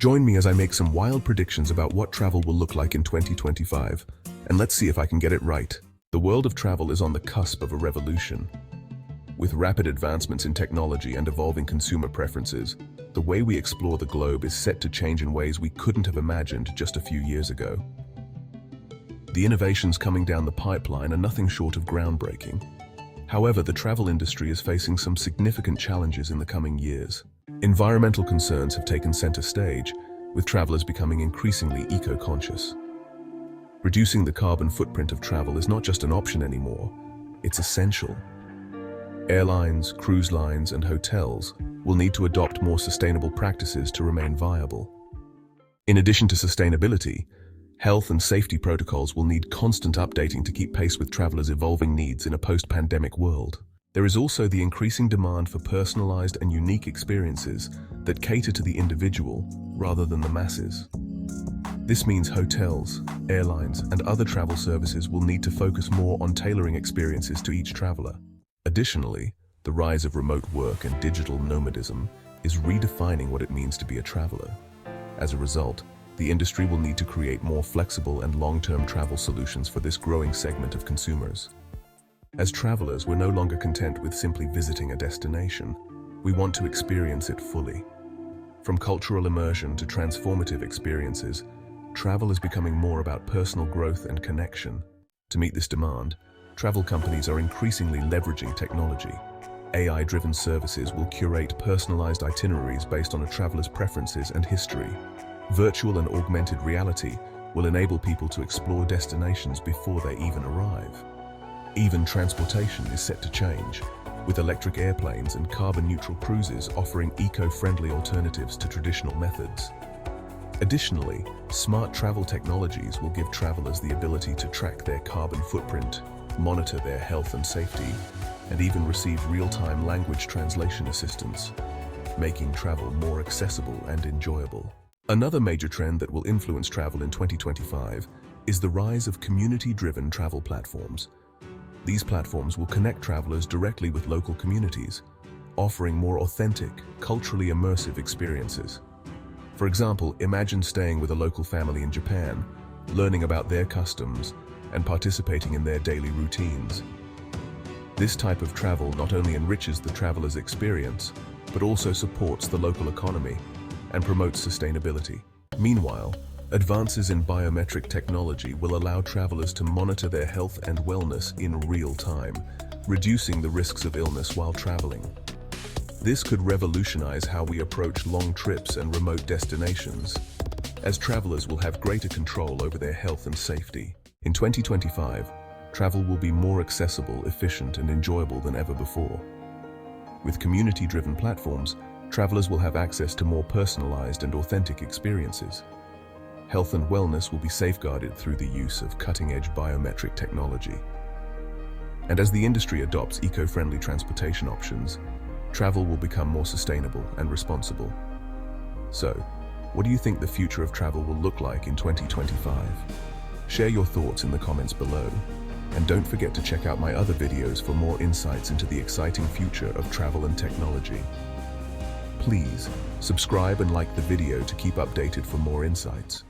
Join me as I make some wild predictions about what travel will look like in 2025, and let's see if I can get it right. The world of travel is on the cusp of a revolution. With rapid advancements in technology and evolving consumer preferences, the way we explore the globe is set to change in ways we couldn't have imagined just a few years ago. The innovations coming down the pipeline are nothing short of groundbreaking. However, the travel industry is facing some significant challenges in the coming years. Environmental concerns have taken center stage, with travelers becoming increasingly eco-conscious. Reducing the carbon footprint of travel is not just an option anymore, it's essential. Airlines, cruise lines, and hotels will need to adopt more sustainable practices to remain viable. In addition to sustainability, health and safety protocols will need constant updating to keep pace with travelers' evolving needs in a post-pandemic world. There is also the increasing demand for personalized and unique experiences that cater to the individual rather than the masses. This means hotels, airlines, and other travel services will need to focus more on tailoring experiences to each traveler. Additionally, the rise of remote work and digital nomadism is redefining what it means to be a traveler. As a result, the industry will need to create more flexible and long-term travel solutions for this growing segment of consumers. As travelers, we're no longer content with simply visiting a destination. We want to experience it fully. From cultural immersion to transformative experiences, travel is becoming more about personal growth and connection. To meet this demand, travel companies are increasingly leveraging technology. AI-driven services will curate personalized itineraries based on a traveler's preferences and history. Virtual and augmented reality will enable people to explore destinations before they even arrive. Even transportation is set to change, with electric airplanes and carbon-neutral cruises offering eco-friendly alternatives to traditional methods. Additionally, smart travel technologies will give travelers the ability to track their carbon footprint, monitor their health and safety, and even receive real-time language translation assistance, making travel more accessible and enjoyable. Another major trend that will influence travel in 2025 is the rise of community-driven travel platforms. These platforms will connect travelers directly with local communities, offering more authentic, culturally immersive experiences. For example, imagine staying with a local family in Japan, learning about their customs, and participating in their daily routines. This type of travel not only enriches the traveler's experience, but also supports the local economy and promotes sustainability. Meanwhile, advances in biometric technology will allow travelers to monitor their health and wellness in real time, reducing the risks of illness while traveling. This could revolutionize how we approach long trips and remote destinations, as travelers will have greater control over their health and safety. In 2025, travel will be more accessible, efficient, and enjoyable than ever before. With community-driven platforms, travelers will have access to more personalized and authentic experiences. Health and wellness will be safeguarded through the use of cutting-edge biometric technology. And as the industry adopts eco-friendly transportation options, travel will become more sustainable and responsible. So, what do you think the future of travel will look like in 2025? Share your thoughts in the comments below, and don't forget to check out my other videos for more insights into the exciting future of travel and technology. Please, subscribe and like the video to keep updated for more insights.